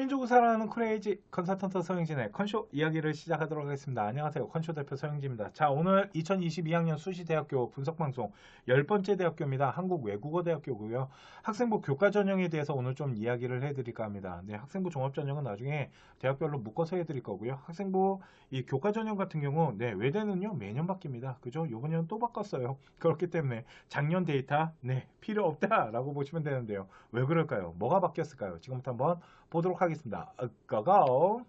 신주고 살아가는 크레이지 컨설턴트 서영진의 컨쇼 이야기를 시작하도록 하겠습니다. 안녕하세요. 컨쇼 대표 서영진입니다. 자, 오늘 2022학년 수시대학교 분석방송 10번째 대학교입니다. 한국외국어대학교고요. 학생부 교과 전형에 대해서 오늘 좀 이야기를 해드릴까 합니다. 네, 학생부 종합전형은 나중에 대학별로 묶어서 해드릴 거고요. 학생부 이 교과 전형 같은 경우 네, 외대는요 매년 바뀝니다. 그죠? 요번 년은 또 바꿨어요. 그렇기 때문에 작년 데이터 네, 필요 없다라고 보시면 되는데요. 왜 그럴까요? 뭐가 바뀌었을까요? 지금부터 한번 보도록 하겠습니다. 고고!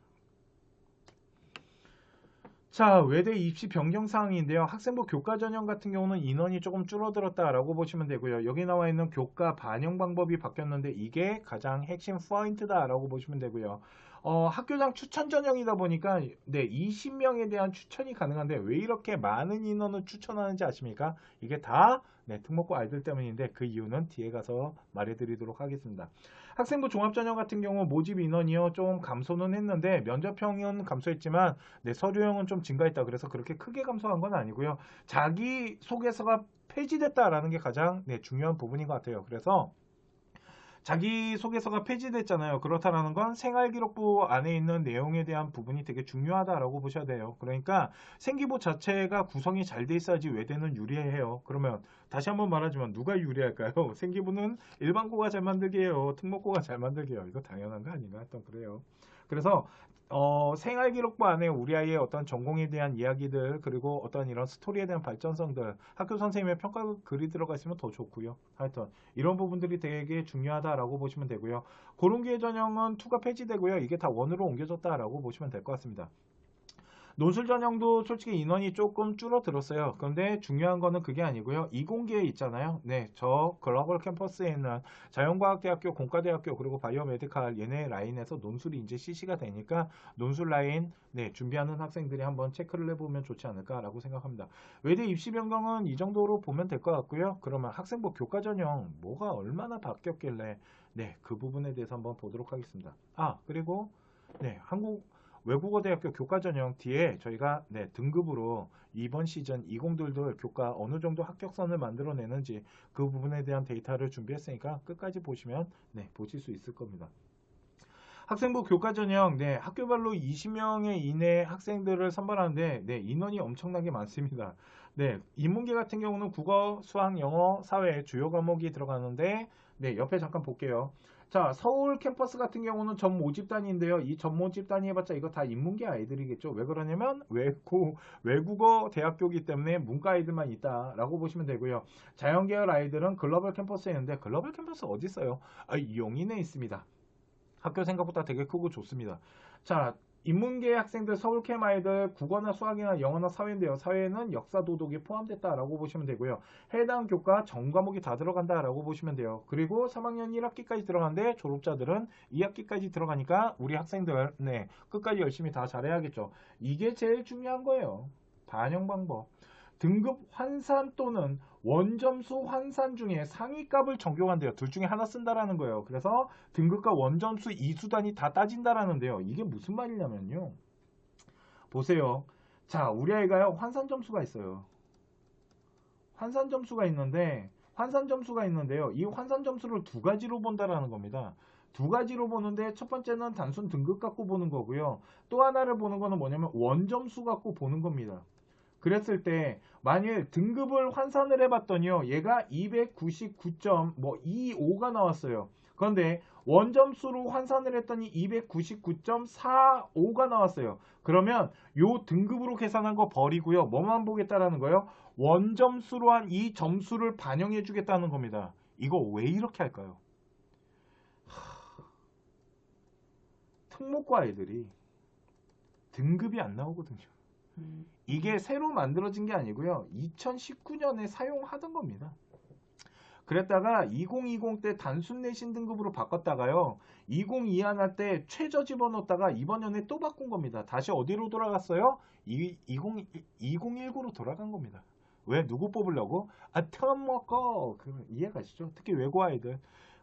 자, 외대 입시 변경 사항인데요. 학생부 교과 전형 같은 경우는 인원이 조금 줄어들었다라고 보시면 되고요. 여기 나와 있는 교과 반영 방법이 바뀌었는데 이게 가장 핵심 포인트다라고 보시면 되고요. 학교장 추천 전형이다 보니까 네, 20명에 대한 추천이 가능한데 왜 이렇게 많은 인원을 추천하는지 아십니까? 이게 다 네, 특목고 아이들 때문인데 그 이유는 뒤에 가서 말해드리도록 하겠습니다. 학생부 종합전형 같은 경우 모집 인원이요 좀 감소는 했는데 면접형은 감소했지만 네, 서류형은 좀 증가했다. 그래서 그렇게 크게 감소한 건 아니고요. 자기소개서가 폐지됐다라는 게 가장 네, 중요한 부분인 것 같아요. 그래서 자기소개서가 폐지됐잖아요. 그렇다는 건 생활기록부 안에 있는 내용에 대한 부분이 되게 중요하다라고 보셔야 돼요. 그러니까 생기부 자체가 구성이 잘 돼 있어야지 외대는 유리해요. 그러면 다시 한번 말하지만 누가 유리할까요? 생기부는 일반고가 잘 만들게 해요. 특목고가 잘 만들게 해요. 이거 당연한 거 아닌가? 하여튼 그래요. 그래서 생활기록부 안에 우리 아이의 어떤 전공에 대한 이야기들 그리고 어떤 이런 스토리에 대한 발전성들 학교 선생님의 평가 글이 들어가 있으면 더 좋고요. 하여튼 이런 부분들이 되게 중요하다라고 보시면 되고요. 고른기회 전형은 2가 폐지되고요. 이게 다 1으로 옮겨졌다라고 보시면 될 것 같습니다. 논술 전형도 솔직히 인원이 조금 줄어들었어요. 그런데 중요한 거는 그게 아니고요. 이공계에 있잖아요. 네, 저 글로벌 캠퍼스에 있는 자연과학대학교, 공과대학교 그리고 바이오메디칼 얘네 라인에서 논술이 이제 CC가 되니까 논술 라인 네, 준비하는 학생들이 한번 체크를 해보면 좋지 않을까라고 생각합니다. 외대 입시 변경은 이 정도로 보면 될 것 같고요. 그러면 학생부 교과 전형 뭐가 얼마나 바뀌었길래 네, 그 부분에 대해서 한번 보도록 하겠습니다. 그리고 네, 외국어대학교 교과전형 뒤에 저희가 네, 등급으로 이번 시즌 20들도 교과 어느 정도 합격선을 만들어내는지 그 부분에 대한 데이터를 준비했으니까 끝까지 보시면 네, 보실 수 있을 겁니다. 학생부 교과전형 네, 학교별로 20명의 이내 학생들을 선발하는데 네, 인원이 엄청나게 많습니다. 네, 인문계 같은 경우는 국어, 수학, 영어, 사회 주요 과목이 들어가는데 네, 옆에 잠깐 볼게요. 자, 서울 캠퍼스 같은 경우는 전 모집단인데요. 이 전 모집단이 해봤자 이거 다 인문계 아이들이겠죠. 왜 그러냐면 외국어 대학교이기 때문에 문과 아이들만 있다라고 보시면 되고요. 자연계열 아이들은 글로벌 캠퍼스에 있는데 글로벌 캠퍼스 어디 있어요? 용인에 있습니다. 학교 생각보다 되게 크고 좋습니다. 자, 인문계 학생들 서울캠 아이들 국어나 수학이나 영어나 사회인데요. 사회는 역사 도덕이 포함됐다라고 보시면 되고요. 해당 교과 전 과목이 다 들어간다라고 보시면 돼요. 그리고 3학년 1학기까지 들어가는데 졸업자들은 2학기까지 들어가니까 우리 학생들 네, 끝까지 열심히 다 잘해야겠죠. 이게 제일 중요한 거예요. 반영 방법. 등급 환산 또는 원점수 환산 중에 상위값을 적용한대요. 둘 중에 하나 쓴다라는 거예요. 그래서 등급과 원점수 이수단이 다 따진다라는데요. 이게 무슨 말이냐면요. 보세요. 자, 우리 아이가요. 환산 점수가 있어요. 환산 점수가 있는데요. 이 환산 점수를 두 가지로 본다라는 겁니다. 두 가지로 보는데 첫 번째는 단순 등급 갖고 보는 거고요. 또 하나를 보는 거는 뭐냐면 원점수 갖고 보는 겁니다. 그랬을 때 만일 등급을 환산을 해봤더니요. 얘가 299.25가 나왔어요. 그런데 원점수로 환산을 했더니 299.45가 나왔어요. 그러면 요 등급으로 계산한 거 버리고요. 뭐만 보겠다라는 거예요? 원점수로 한 이 점수를 반영해 주겠다는 겁니다. 이거 왜 이렇게 할까요? 특목고 아이들이 등급이 안 나오거든요. 이게 새로 만들어진 게 아니고요. 2019년에 사용하던 겁니다. 그랬다가 2020 때 단순 내신 등급으로 바꿨다가요. 2021 때 최저 집어넣었다가 이번 년에 또 바꾼 겁니다. 다시 어디로 돌아갔어요? 2019로 돌아간 겁니다. 왜? 누구 뽑으려고? 텀 먹고 이해 가시죠? 특히 외고 아이들.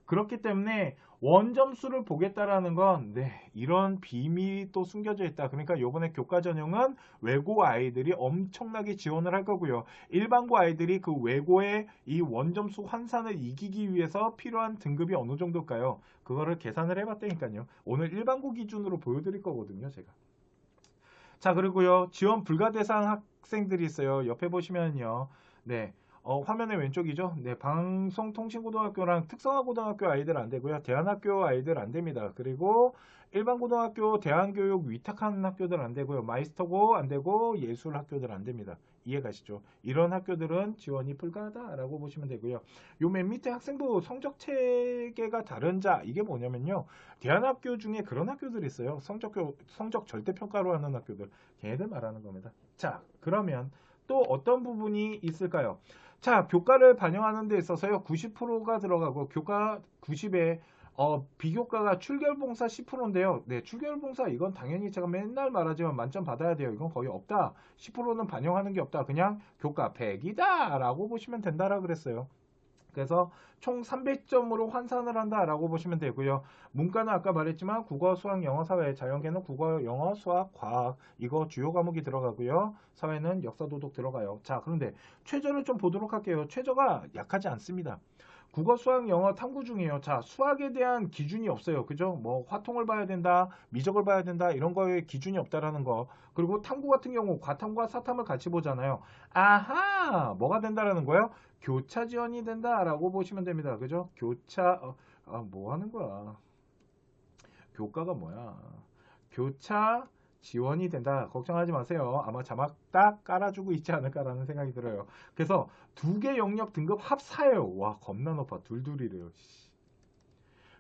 그렇기 때문에 원점수를 보겠다라는 건 이런 비밀이 또 숨겨져 있다. 그러니까 요번에 교과 전형은 외고 아이들이 엄청나게 지원을 할 거고요. 일반고 아이들이 그 외고의 이 원점수 환산을 이기기 위해서 필요한 등급이 어느 정도일까요? 그거를 계산을 해봤다니까요. 오늘 일반고 기준으로 보여드릴 거거든요, 제가. 자, 그리고요, 지원 불가 대상 학생들이 있어요. 옆에 보시면요. 화면의 왼쪽이죠. 방송통신고등학교랑 특성화고등학교 아이들 안 되고요. 대안학교 아이들 안 됩니다. 그리고 일반고등학교, 대안교육 위탁하는 학교들 안 되고요. 마이스터고 안 되고 예술학교들 안 됩니다. 이해가시죠? 이런 학교들은 지원이 불가하다라고 보시면 되고요. 요 맨 밑에 학생부 성적 체계가 다른 자, 이게 뭐냐면요. 대안학교 중에 그런 학교들이 있어요. 성적 절대평가로 하는 학교들. 걔네들 말하는 겁니다. 자, 그러면 또 어떤 부분이 있을까요? 자, 교과를 반영하는 데 있어서요. 90%가 들어가고 교과 90에 비교과가 출결봉사 10%인데요. 출결봉사 이건 당연히 제가 맨날 말하지만 만점 받아야 돼요. 이건 거의 없다. 10%는 반영하는 게 없다. 그냥 교과 100이다 라고 보시면 된다라고 그랬어요. 그래서 총 300점으로 환산을 한다라고 보시면 되고요. 문과는 아까 말했지만 국어, 수학, 영어, 사회, 자연계는 국어, 영어, 수학, 과학 이거 주요 과목이 들어가고요. 사회는 역사, 도덕 들어가요. 자, 그런데 최저를 좀 보도록 할게요. 최저가 약하지 않습니다. 국어, 수학, 영어, 탐구 중이에요. 자, 수학에 대한 기준이 없어요. 그죠? 뭐 화통을 봐야 된다, 미적을 봐야 된다 이런 거에 기준이 없다라는 거. 그리고 탐구 같은 경우 과탐과 사탐을 같이 보잖아요. 아하! 뭐가 된다라는 거예요? 교차 지원이 된다라고 보시면 됩니다. 그죠? 교차 뭐 하는 거야? 교과가 뭐야? 교차 지원이 된다. 걱정하지 마세요. 아마 자막 딱 깔아주고 있지 않을까라는 생각이 들어요. 그래서 두 개 영역 등급 합 4예요. 와, 겁나 높아. 둘둘이래요.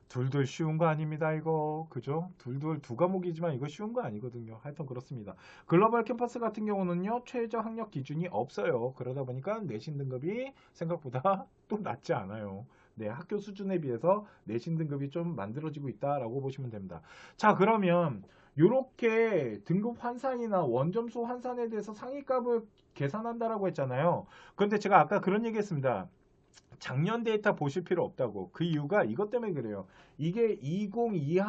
둘둘 쉬운 거 아닙니다, 이거. 그죠? 둘둘 두 과목이지만 이거 쉬운 거 아니거든요. 하여튼 그렇습니다. 글로벌 캠퍼스 같은 경우는요, 최저 학력 기준이 없어요. 그러다 보니까 내신 등급이 생각보다 또 낮지 않아요. 학교 수준에 비해서 내신 등급이 좀 만들어지고 있다라고 보시면 됩니다. 자, 그러면 이렇게 등급 환산이나 원점수 환산에 대해서 상위값을 계산한다라고 했잖아요. 그런데 제가 아까 그런 얘기 했습니다. 작년 데이터 보실 필요 없다고. 그 이유가 이것 때문에 그래요. 이게 2021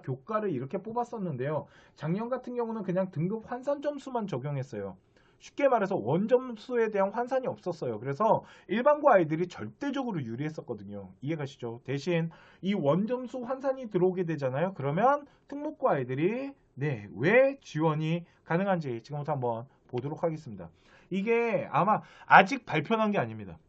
교과를 이렇게 뽑았었는데요. 작년 같은 경우는 그냥 등급 환산 점수만 적용했어요. 쉽게 말해서 원점수에 대한 환산이 없었어요. 그래서 일반고 아이들이 절대적으로 유리했었거든요. 이해가시죠? 대신 이 원점수 환산이 들어오게 되잖아요. 그러면 특목고 아이들이 왜 지원이 가능한지 지금부터 한번 보도록 하겠습니다. 이게 아마 아직 발표난 게 아닙니다.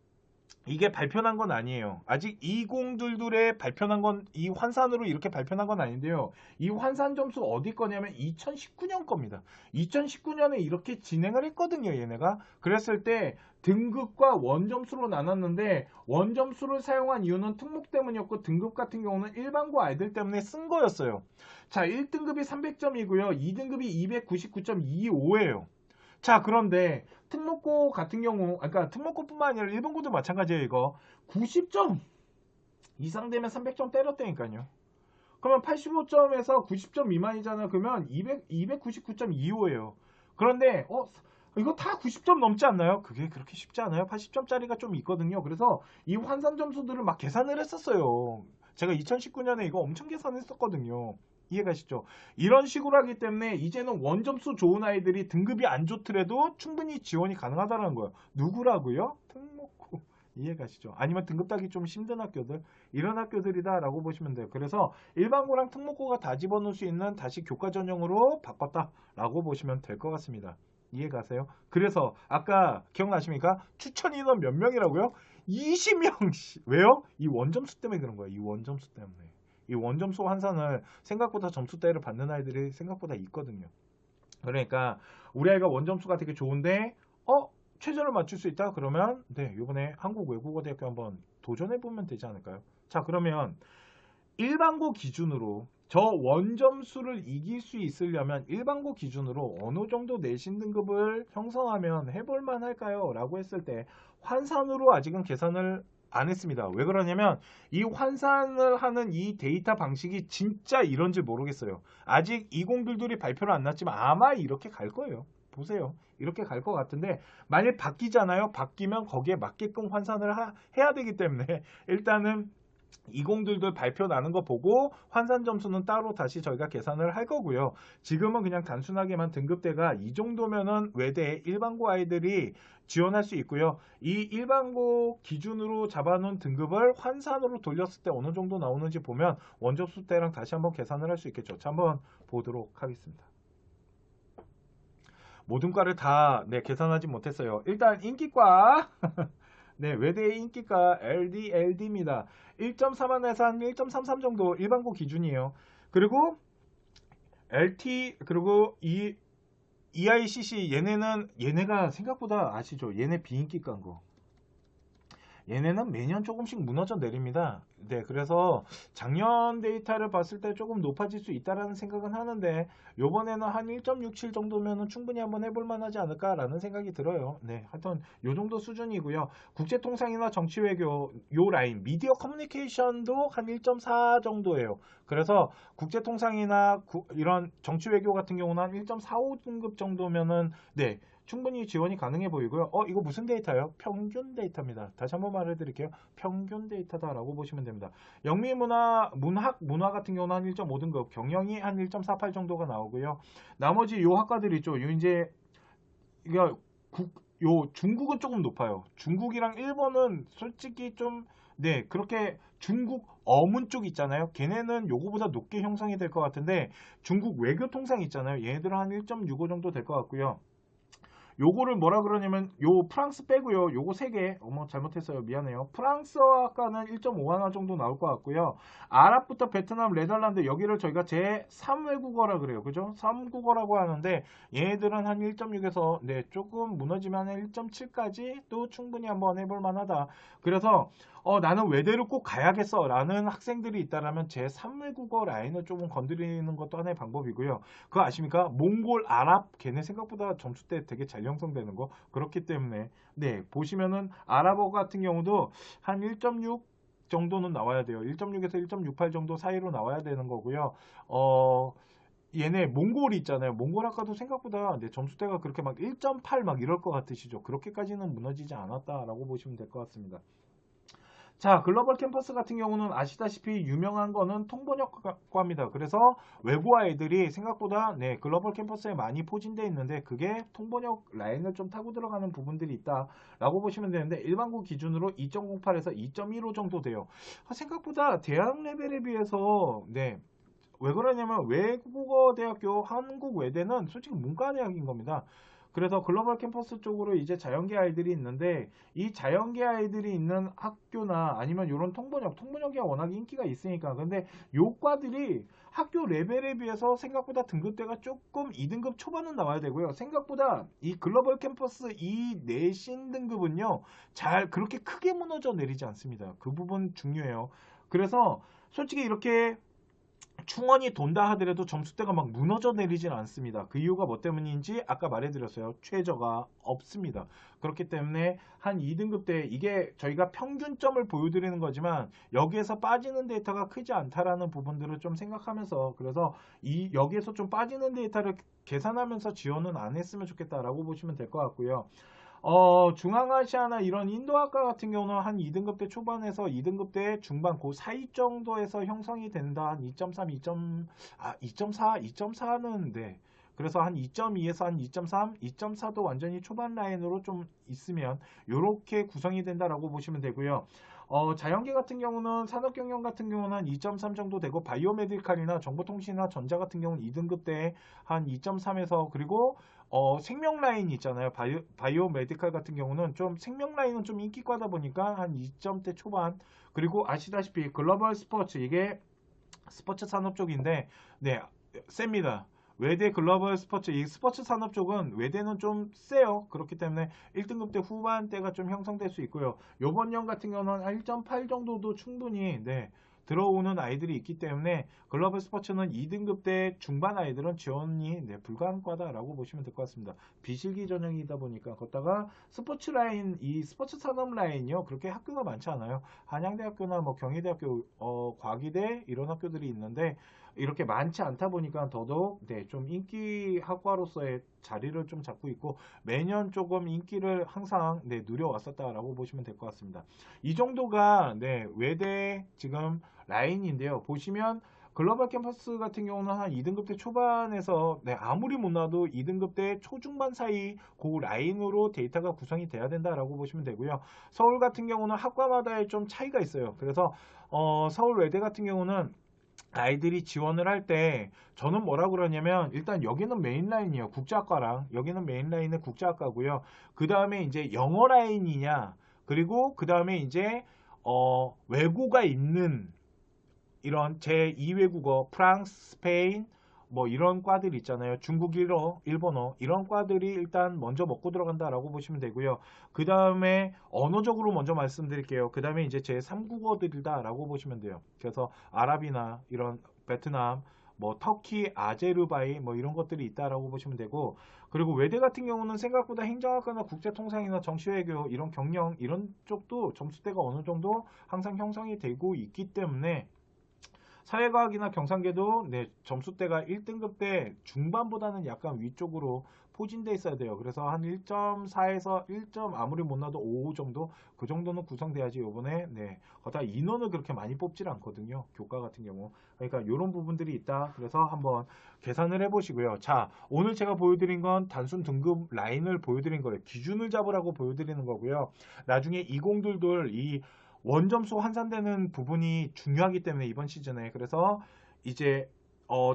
이게 발표난 건 아니에요. 아직 2022에 발표난 건 이 환산으로 이렇게 발표난 건 아닌데요. 이 환산 점수 어디 거냐면 2019년 겁니다. 2019년에 이렇게 진행을 했거든요, 얘네가. 그랬을 때 등급과 원점수로 나눴는데 원점수를 사용한 이유는 특목 때문이었고 등급 같은 경우는 일반고 아이들 때문에 쓴 거였어요. 자, 1등급이 300점이고요. 2등급이 299.25예요. 자, 그런데 특목고 같은 경우, 그러니까 특목고뿐만 아니라 일본고도 마찬가지예요. 이거 90점 이상 되면 300점 때렸다니까요. 그러면 85점에서 90점 미만이잖아요. 그러면 299.25예요. 그런데 이거 다 90점 넘지 않나요? 그게 그렇게 쉽지 않아요. 80점짜리가 좀 있거든요. 그래서 이 환산 점수들을 막 계산을 했었어요. 제가 2019년에 이거 엄청 계산했었거든요. 이해가시죠? 이런 식으로 하기 때문에 이제는 원점수 좋은 아이들이 등급이 안 좋더라도 충분히 지원이 가능하다는 거예요. 누구라고요? 특목고. 이해가시죠? 아니면 등급 따기 좀 힘든 학교들, 이런 학교들이다 라고 보시면 돼요. 그래서 일반고랑 특목고가 다 집어넣을 수 있는 다시 교과 전형으로 바꿨다 라고 보시면 될 것 같습니다. 이해가세요? 그래서 아까 기억나십니까? 추천 인원 몇 명이라고요? 20명! 왜요? 이 원점수 때문에 그런 거예요. 이 원점수 때문에. 이 원점수 환산을 생각보다 점수대를 받는 아이들이 생각보다 있거든요. 그러니까 우리 아이가 원점수가 되게 좋은데 최저를 맞출 수 있다? 그러면 이번에 한국외국어대학교 한번 도전해보면 되지 않을까요? 자, 그러면 일반고 기준으로 저 원점수를 이길 수 있으려면 일반고 기준으로 어느 정도 내신 등급을 형성하면 해볼만 할까요? 라고 했을 때 환산으로 아직은 계산을 안 했습니다. 왜 그러냐면 이 환산을 하는 이 데이터 방식이 진짜 이런지 모르겠어요. 아직 2022이 발표를 안 났지만 아마 이렇게 갈 거예요. 보세요. 이렇게 갈 것 같은데 만일 바뀌잖아요. 바뀌면 거기에 맞게끔 환산을 해야 되기 때문에 일단은 20들도 발표 나는 거 보고 환산 점수는 따로 다시 저희가 계산을 할 거고요. 지금은 그냥 단순하게만 등급대가 이 정도면은 외대 일반고 아이들이 지원할 수 있고요. 이 일반고 기준으로 잡아놓은 등급을 환산으로 돌렸을 때 어느 정도 나오는지 보면 원접수 때랑 다시 한번 계산을 할 수 있겠죠. 자, 한번 보도록 하겠습니다. 모든 과를 다 계산하지 못했어요. 일단 인기과 네, 외대의 인기가 LD입니다. 1.4만에서 한 1.33 정도 일반고 기준이에요. 그리고 LT 그리고 EICC 얘네가 생각보다 아시죠? 얘네 비인기과인 거. 얘네는 매년 조금씩 무너져 내립니다. 네, 그래서 작년 데이터를 봤을 때 조금 높아질 수 있다라는 생각은 하는데 요번에는 한 1.67 정도면은 충분히 한번 해볼 만하지 않을까라는 생각이 들어요. 네, 하여튼 요 정도 수준이고요. 국제통상이나 정치외교 요 라인, 미디어 커뮤니케이션도 한 1.4 정도예요. 그래서 국제통상이나 이런 정치외교 같은 경우는 한 1.45 등급 정도면은 네, 충분히 지원이 가능해 보이고요. 이거 무슨 데이터예요? 평균 데이터입니다. 다시 한번 말해드릴게요. 평균 데이터다라고 보시면 됩니다. 영미문화, 문화 같은 경우는 한 1.5등급, 경영이 한 1.48 정도가 나오고요. 나머지 요 학과들 있죠. 요 중국은 조금 높아요. 중국이랑 일본은 솔직히 좀 그렇게 중국 어문 쪽 있잖아요. 걔네는 요거보다 높게 형성이 될 것 같은데 중국 외교통상 있잖아요. 얘네들은 한 1.65 정도 될 것 같고요. 요거를 뭐라 그러냐면 요 프랑스 빼고요. 요거 3개 잘못했어요. 미안해요. 프랑스 학과는 1.5하나 정도 나올 것 같고요. 아랍부터 베트남, 네덜란드 여기를 저희가 제3외국어라 그래요. 그죠? 3국어라고 하는데 얘네들은 한 1.6에서 조금 무너지면 1.7까지 또 충분히 한번 해볼 만하다. 그래서 나는 외대를 꼭 가야겠어 라는 학생들이 있다라면 제3외국어 라인을 조금 건드리는 것도 하나의 방법이고요. 그거 아십니까? 몽골, 아랍 걔네 생각보다 점수 때 되게 잘 형성되는 거. 그렇기 때문에 보시면은 아랍어 같은 경우도 한 1.6 정도는 나와야 돼요. 1.6에서 1.68 정도 사이로 나와야 되는 거고요. 얘네 몽골이 있잖아요. 몽골 학과도 생각보다 점수대가 그렇게 막 1.8 막 이럴 것 같으시죠? 그렇게까지는 무너지지 않았다라고 보시면 될 것 같습니다. 자, 글로벌 캠퍼스 같은 경우는 아시다시피 유명한 거는 통번역과입니다. 그래서 외부 아이들이 생각보다 글로벌 캠퍼스에 많이 포진되어 있는데 그게 통번역 라인을 좀 타고 들어가는 부분들이 있다라고 보시면 되는데 일반고 기준으로 2.08에서 2.15 정도 돼요. 생각보다 대학 레벨에 비해서 왜 그러냐면 외국어 대학교 한국 외대는 솔직히 문과 대학인 겁니다. 그래서 글로벌 캠퍼스 쪽으로 이제 자연계 아이들이 있는데 이 자연계 아이들이 있는 학교나 아니면 이런 통번역이 워낙 인기가 있으니까 근데 요 과들이 학교 레벨에 비해서 생각보다 등급대가 조금 2등급 초반은 나와야 되고요. 생각보다 이 글로벌 캠퍼스 이 내신 등급은요 잘 그렇게 크게 무너져 내리지 않습니다. 그 부분 중요해요. 그래서 솔직히 이렇게 충원이 돈다 하더라도 점수대가 막 무너져 내리진 않습니다. 그 이유가 뭐 때문인지 아까 말해드렸어요. 최저가 없습니다. 그렇기 때문에 한 2등급대 이게 저희가 평균점을 보여드리는 거지만 여기에서 빠지는 데이터가 크지 않다라는 부분들을 좀 생각하면서 그래서 여기에서 좀 빠지는 데이터를 계산하면서 지원은 안 했으면 좋겠다라고 보시면 될 것 같고요. 중앙아시아나 이런 인도학과 같은 경우는 한 2등급대 초반에서 2등급대 중반 그 사이 정도에서 형성이 된다. 한 2.3, 2.4, 2.4는 그래서 한 2.2에서 한 2.3, 2.4도 완전히 초반 라인으로 좀 있으면 이렇게 구성이 된다라고 보시면 되고요. 자연계 같은 경우는 산업경영 같은 경우는 한 2.3 정도 되고 바이오메디칼이나 정보통신이나 전자 같은 경우는 2등급대에 한 2.3에서 그리고 생명 라인 있잖아요. 바이오 메디칼 같은 경우는 좀 생명 라인은 좀 인기과다 보니까 한 2점대 초반 그리고 아시다시피 글로벌 스포츠 이게 스포츠 산업 쪽인데 셉니다. 외대 글로벌 스포츠 이 스포츠 산업 쪽은 외대는 좀 세요. 그렇기 때문에 1등급대 후반대가 좀 형성될 수 있고요. 요번 년 같은 경우는 1.8 정도도 충분히 들어오는 아이들이 있기 때문에 글로벌 스포츠는 2등급대 중반 아이들은 지원이 불가한 과다라고 보시면 될 것 같습니다. 비실기 전형이다 보니까 걷다가 스포츠 라인 이 스포츠 산업 라인이요 그렇게 학교가 많지 않아요. 한양대학교나 뭐 경희대학교 과기대 이런 학교들이 있는데 이렇게 많지 않다 보니까 더더욱 네, 좀 인기 학과로서의 자리를 좀 잡고 있고 매년 조금 인기를 항상 네, 누려왔었다라고 보시면 될 것 같습니다. 이 정도가 네, 외대 지금 라인인데요. 보시면 글로벌 캠퍼스 같은 경우는 한 2등급 대 초반에서 네, 아무리 못 나도 2등급 대 초중반 사이 그 라인으로 데이터가 구성이 돼야 된다라고 보시면 되고요. 서울 같은 경우는 학과마다의 좀 차이가 있어요. 그래서 서울 외대 같은 경우는 아이들이 지원을 할 때 저는 뭐라 그러냐면 일단 여기는 메인라인이에요. 국제학과랑 여기는 메인라인은 국제학과고요. 그 다음에 이제 영어 라인이냐 그리고 그 다음에 이제 외고가 있는 이런 제2외국어 프랑스, 스페인 뭐 이런 과들 있잖아요. 중국, 일본어 이런 과들이 일단 먼저 먹고 들어간다라고 보시면 되고요. 그 다음에 언어적으로 먼저 말씀드릴게요. 그 다음에 이제 제3국어들이다라고 보시면 돼요. 그래서 아랍이나 이런 베트남, 뭐 터키, 아제르바이 뭐 이런 것들이 있다라고 보시면 되고 그리고 외대 같은 경우는 생각보다 행정학과나 국제통상이나 정치외교 이런 경영 이런 쪽도 점수대가 어느 정도 항상 형성이 되고 있기 때문에 사회과학이나 경상계도 네, 점수대가 1등급 때 중반보다는 약간 위쪽으로 포진돼 있어야 돼요. 그래서 한 1.4에서 1점 아무리 못 나도 5 정도 그 정도는 구성돼야지 요번에 네, 거다 인원을 그렇게 많이 뽑질 않거든요. 교과 같은 경우. 그러니까 이런 부분들이 있다. 그래서 한번 계산을 해보시고요. 자, 오늘 제가 보여드린 건 단순 등급 라인을 보여드린 거예요. 기준을 잡으라고 보여드리는 거고요. 나중에 2022 이 원점수 환산되는 부분이 중요하기 때문에 이번 시즌에 그래서 이제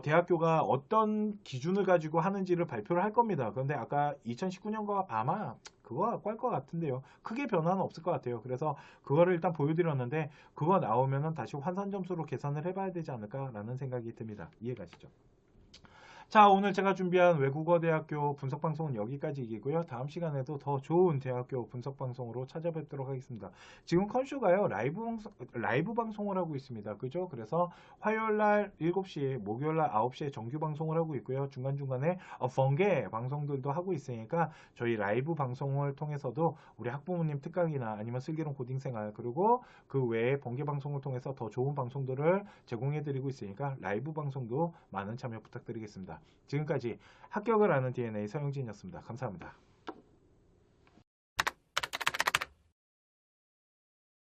대학교가 어떤 기준을 가지고 하는지를 발표를 할 겁니다. 그런데 아까 2019년과 아마 그거 할 것 같은데요. 크게 변화는 없을 것 같아요. 그래서 그거를 일단 보여드렸는데 그거 나오면은 다시 환산 점수로 계산을 해봐야 되지 않을까라는 생각이 듭니다. 이해가시죠? 자, 오늘 제가 준비한 외국어대학교 분석방송은 여기까지이고요. 다음 시간에도 더 좋은 대학교 분석방송으로 찾아뵙도록 하겠습니다. 지금 컨쇼가요, 라이브 방송을 하고 있습니다. 그죠? 그래서 화요일날 7시, 목요일날 9시에 정규 방송을 하고 있고요. 중간중간에 번개 방송들도 하고 있으니까 저희 라이브 방송을 통해서도 우리 학부모님 특강이나 아니면 슬기로운 고딩생활 그리고 그 외에 번개 방송을 통해서 더 좋은 방송들을 제공해드리고 있으니까 라이브 방송도 많은 참여 부탁드리겠습니다. 지금까지 합격을 아는 DNA 서영진이었습니다. 감사합니다.